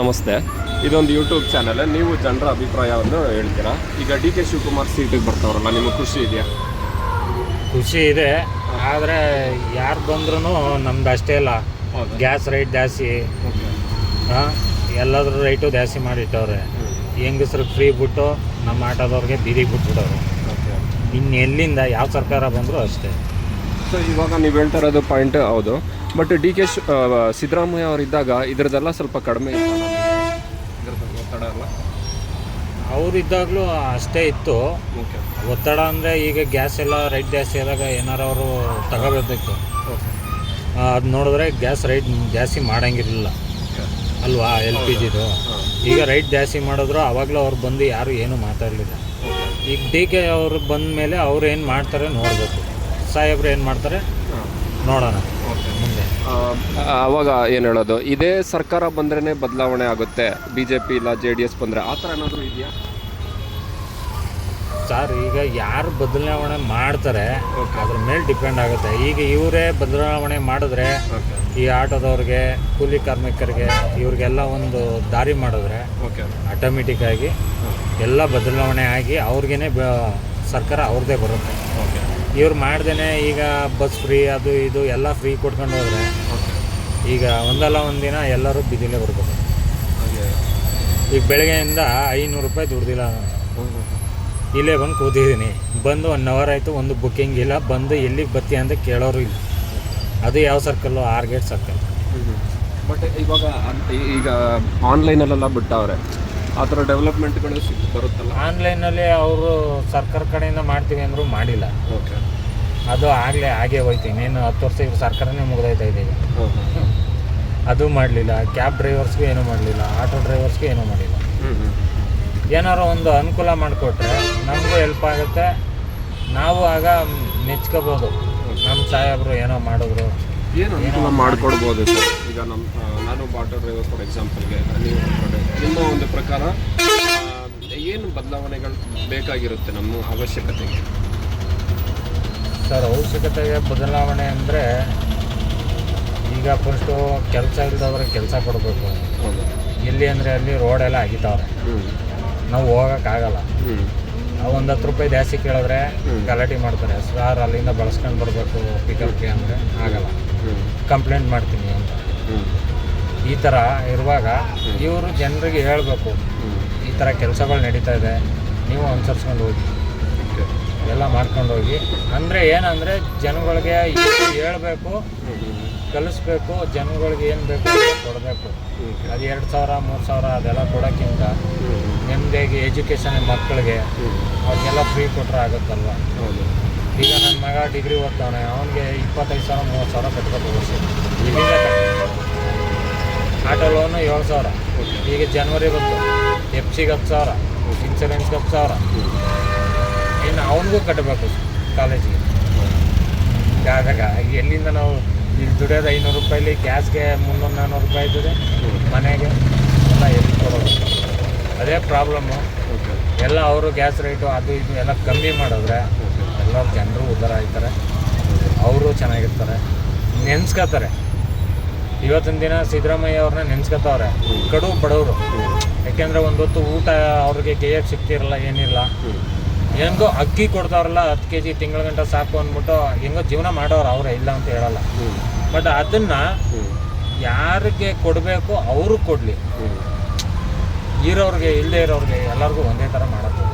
ನಮಸ್ತೆ. ಇದೊಂದು YouTube channel. ನೀವು ಜನರ ಅಭಿಪ್ರಾಯವನ್ನು ಹೇಳ್ತೀರಾ. ಈಗ ಡಿ ಕೆ ಶಿವಕುಮಾರ್ ಸೀಟಿಗೆ ಬರ್ತಾವ್ರಲ್ಲ, ನಿಮಗೆ ಖುಷಿ ಇದೆಯಾ? ಖುಷಿ ಇದೆ, ಆದರೆ ಯಾರು ಬಂದ್ರೂ ನಮ್ದು ಅಷ್ಟೇ ಇಲ್ಲ. ಗ್ಯಾಸ್ ರೈಟ್ ಜಾಸ್ತಿ, ಎಲ್ಲದ್ರ ರೈಟು ಜಾಸ್ತಿ ಮಾಡಿಟ್ಟವ್ರೆ. ಹೆಂಗಸ್ರಿಗೆ ಫ್ರೀ ಬಿಟ್ಟು ನಮ್ಮ ಆಟೋದವ್ರಿಗೆ ಬೀದಿಗೆ ಬಿಟ್ಬಿಟ್ಟವ್ರೆ. ಇನ್ನು ಎಲ್ಲಿಂದ ಯಾವ ಸರ್ಕಾರ ಬಂದರೂ ಅಷ್ಟೇ. ಸೊ ಇವಾಗ ನೀವು ಹೇಳ್ತಾ ಇರೋದು ಪಾಯಿಂಟ್ ಹೌದು. ಬಟ್ ಡಿ ಕೆ ಸಿದ್ದರಾಮಯ್ಯ ಅವರಿದ್ದಾಗ ಇದರದೆಲ್ಲ ಸ್ವಲ್ಪ ಕಡಿಮೆ ಇತ್ತು, ಒತ್ತಡ ಅಲ್ಲ? ಅವರಿದ್ದಾಗಲೂ ಅಷ್ಟೇ ಇತ್ತು ಒತ್ತಡ. ಅಂದರೆ ಈಗ ಗ್ಯಾಸ್ ಎಲ್ಲ ರೈಟ್ ಜಾಸ್ತಿ ಆದಾಗ ಏನಾರು ಅವರು ತಗೋಬೇಕಿತ್ತು. ಅದು ನೋಡಿದ್ರೆ ಗ್ಯಾಸ್ ರೈಟ್ ಜಾಸ್ತಿ ಮಾಡೋಂಗಿರಲಿಲ್ಲ ಅಲ್ವಾ, LPGದು. ಈಗ ರೈಟ್ ಜಾಸ್ತಿ ಮಾಡಿದ್ರು ಆವಾಗಲೂ ಅವ್ರು ಬಂದು ಯಾರು ಏನೂ ಮಾತಾಡಲಿಲ್ಲ. ಈಗ ಡಿ ಕೆ ಅವರು ಬಂದ ಮೇಲೆ ಅವ್ರು ಏನು ಮಾಡ್ತಾರೆ ನೋಡಬೇಕು. ಸಾಹೇಬ್ರು ಏನು ಮಾಡ್ತಾರೆ ನೋಡೋಣ ಮುಂದೆ. ಅವಾಗ ಏನು ಹೇಳೋದು, ಇದೇ ಸರ್ಕಾರ ಬಂದ್ರೇ ಬದಲಾವಣೆ ಆಗುತ್ತೆ, BJP ಇಲ್ಲ JDS ಬಂದರೆ, ಆ ಥರ ಏನಾದರೂ ಇದೆಯಾ ಸರ್? ಈಗ ಯಾರು ಬದಲಾವಣೆ ಮಾಡ್ತಾರೆ ಅದ್ರ ಮೇಲೆ ಡಿಪೆಂಡ್ ಆಗುತ್ತೆ. ಈಗ ಇವರೇ ಬದಲಾವಣೆ ಮಾಡಿದ್ರೆ ಈ ಆಟೋದವ್ರಿಗೆ, ಕೂಲಿ ಕಾರ್ಮಿಕರಿಗೆ, ಇವ್ರಿಗೆಲ್ಲ ಒಂದು ದಾರಿ ಮಾಡಿದ್ರೆ ಆಟೋಮೆಟಿಕ್ಕಾಗಿ ಎಲ್ಲ ಬದಲಾವಣೆ ಆಗಿ ಅವ್ರಿಗೇ ಸರ್ಕಾರ ಅವ್ರದ್ದೇ ಬರುತ್ತೆ. ಇವ್ರು ಮಾಡ್ದೇ ಈಗ ಬಸ್ ಫ್ರೀ ಅದು ಇದು ಎಲ್ಲ ಫ್ರೀ ಕೊಟ್ಕೊಂಡು ಹೋದರೆ ಈಗ ಒಂದಲ್ಲ ಒಂದಿನ ಎಲ್ಲರೂ ಬಿದಿಲೇ ಬರ್ಬೇಕು. ಈಗ ಬೆಳಗ್ಗೆಯಿಂದ 500 ರೂಪಾಯಿ ದುಡ್ದಿಲ್ಲ, ಇಲ್ಲೇ ಬಂದು ಕೂತಿದ್ದೀನಿ. ಬಂದು 1 ಅವರ್ ಆಯಿತು, ಒಂದು ಬುಕ್ಕಿಂಗ್ ಇಲ್ಲ. ಬಂದು ಎಲ್ಲಿಗೆ ಬತ್ತಿ ಅಂತ ಕೇಳೋರು ಇಲ್ಲ. ಅದು ಯಾವ ಸರ್ಕಲ್ಲು? OR gate circle. ಬಟ್ ಇವಾಗ ಈಗ ಆನ್ಲೈನಲ್ಲೆಲ್ಲ ಬಿಟ್ಟವ್ರೆ, ಆ ಥರ ಡೆವಲಪ್ಮೆಂಟ್ಗಳು ಬರುತ್ತಲ್ಲ. ಆನ್ಲೈನಲ್ಲಿ ಅವರು ಸರ್ಕಾರ ಕಡೆಯಿಂದ ಮಾಡ್ತೀವಿ ಅಂದರೂ ಮಾಡಿಲ್ಲ. ಅದು ಹಾಗೇ ಹೋಯ್ತು. ಇನ್ನೇನು 10 ವರ್ಷ ಈಗ ಸರ್ಕಾರನೇ ಮುಗಿದೋಯ್ತಾ ಇದೆ. ಅದು ಮಾಡಲಿಲ್ಲ. ಕ್ಯಾಬ್ ಡ್ರೈವರ್ಸ್ಗೂ ಏನೂ ಮಾಡಲಿಲ್ಲ, ಆಟೋ ಡ್ರೈವರ್ಸ್ಗೂ ಏನೂ ಮಾಡಿಲ್ಲ. ಏನಾರು ಒಂದು ಅನುಕೂಲ ಮಾಡಿಕೊಟ್ರೆ ನಮಗೂ ಹೆಲ್ಪ್ ಆಗುತ್ತೆ. ನಾವು ಆಗ ಮೆಚ್ಕೋಬೋದು, ನಮ್ಮ ಸಾಹೇಬರು ಏನೋ ಮಾಡಿದ್ರು. ಏನು ಅನುಕೂಲ ಮಾಡಿಕೊಡ್ಬೋದು ಸರ್? ಈಗ ನಾನು ಆಟೋ ಡ್ರೈವರ್ ಫಾರ್ ಎಕ್ಸಾಂಪಲ್ಗೆ, ನೀವು ನಿಮ್ಮ ಒಂದು ಪ್ರಕಾರ ಏನು ಬದಲಾವಣೆಗಳು ಬೇಕಾಗಿರುತ್ತೆ ನಮ್ಮ ಅವಶ್ಯಕತೆಗೆ? ಸರ್, ಅವಶ್ಯಕತೆಗೆ ಬದಲಾವಣೆ ಅಂದರೆ ಈಗ ಫಸ್ಟು ಕೆಲಸ ಇಲ್ದವ್ರಿಗೆ ಕೆಲಸ ಕೊಡಬೇಕು. ಎಲ್ಲಿ ಅಂದರೆ ಅಲ್ಲಿ ರೋಡೆಲ್ಲ ಆಗಿತಾವ್ರೆ, ನಾವು ಹೋಗೋಕ್ಕಾಗಲ್ಲ. 1 ರೂಪಾಯಿ ಜಾಸ್ತಿ ಕೇಳಿದ್ರೆ ಗಲಾಟೆ ಮಾಡ್ತಾರೆ. ಸರ್ ಅಲ್ಲಿಂದ ಬಳಸ್ಕೊಂಡು ಬರಬೇಕು ಪಿಕಪ್ಗೆ ಅಂದರೆ ಆಗಲ್ಲ, ಕಂಪ್ಲೇಂಟ್ ಮಾಡ್ತೀನಿ ಅಂತ. ಈ ಥರ ಇರುವಾಗ ಇವರು ಜನರಿಗೆ ಹೇಳಬೇಕು, ಈ ಥರ ಕೆಲಸಗಳು ನಡೀತಾ ಇದೆ, ನೀವು ಅನುಸರಿಸ್ಕೊಂಡು ಹೋಗಿ, ಎಲ್ಲ ಮಾಡ್ಕೊಂಡು ಹೋಗಿ. ಅಂದರೆ ಏನಂದರೆ ಜನಗಳಿಗೆ ಹೇಳಬೇಕು, ಕಲಿಸ್ಬೇಕು. ಜನಗಳಿಗೆ ಏನು ಬೇಕು ಕೊಡಬೇಕು. ಅದು 2,000 3,000 ಅದೆಲ್ಲ ಕೊಡೋಕ್ಕಿಂತ ನೆಮ್ಮದಿಯಾಗಿ ಎಜುಕೇಷನ್ ಮಕ್ಕಳಿಗೆ ಅವ್ರಿಗೆಲ್ಲ ಫ್ರೀ ಕೊಟ್ಟರೆ ಆಗುತ್ತಲ್ವ. ಈಗ ನನ್ನ ಮಗ ಡಿಗ್ರಿ ಓದ್ತಾನೆ, ಅವನಿಗೆ 25,000 30,000 ಕಟ್ಕೋಬೇಕು ವರ್ಷ. ಇಲ್ಲಿಂದ ಆಟೋ ಲೋನು 7,000. ಈಗ ಜನವರಿ ಬಂತು, FCಗೆ 10,000, ಇನ್ಸೂರೆನ್ಸ್ಗೆ 10,000. ಇನ್ನು ಅವನಿಗೂ ಕಟ್ಟಬೇಕು ಕಾಲೇಜಿಗೆ. ಆದಾಗ ಎಲ್ಲಿಂದ ನಾವು ಇಲ್ಲಿ ದುಡಿಯೋದು 500 ರೂಪಾಯಿಲಿ ಗ್ಯಾಸ್ಗೆ 300-400 ರೂಪಾಯಿ ಇದ್ದದೆ, ಮನೆಗೆ ಎಲ್ಲ ಎಲ್ಲಿ ಕೊಡೋದು? ಅದೇ ಪ್ರಾಬ್ಲಮ್ಮು. ಎಲ್ಲ ಅವರು ಗ್ಯಾಸ್ ರೇಟು ಅದು ಇದು ಎಲ್ಲ ಕಮ್ಮಿ ಮಾಡಿದ್ರೆ ಎಲ್ಲರೂ ಜನರು ಉದ್ಧಾರ ಆಗ್ತಾರೆ, ಅವರು ಚೆನ್ನಾಗಿರ್ತಾರೆ, ನೆನೆಸ್ಕೋತಾರೆ. ಇವತ್ತಿನ ದಿನ ಸಿದ್ದರಾಮಯ್ಯ ಅವ್ರನ್ನ ನೆನೆಸ್ಕೊತವ್ರೆ ಕಡು ಬಡವರು. ಯಾಕೆಂದರೆ ಒಂದು ಹೊತ್ತು ಊಟ ಅವ್ರಿಗೆ ಕೈಯಾಗಿ ಸಿಗ್ತಿರಲ್ಲ, ಏನಿಲ್ಲ. ಹೆಂಗೋ ಅಕ್ಕಿ ಕೊಡ್ತಾವ್ರಲ್ಲ, 10 kg ತಿಂಗಳ ಗಂಟ ಸಾಕು ಅಂದ್ಬಿಟ್ಟು ಹೆಂಗೋ ಜೀವನ ಮಾಡೋರು ಅವರೇ, ಇಲ್ಲ ಅಂತ ಹೇಳಲ್ಲ. ಬಟ್ ಅದನ್ನು ಯಾರಿಗೆ ಕೊಡಬೇಕು ಅವರು ಕೊಡಲಿ. ಇರೋರಿಗೆ ಇಲ್ಲದೆ ಇರೋರಿಗೆ ಎಲ್ಲರಿಗೂ ಒಂದೇ ಥರ ಮಾಡೋದು.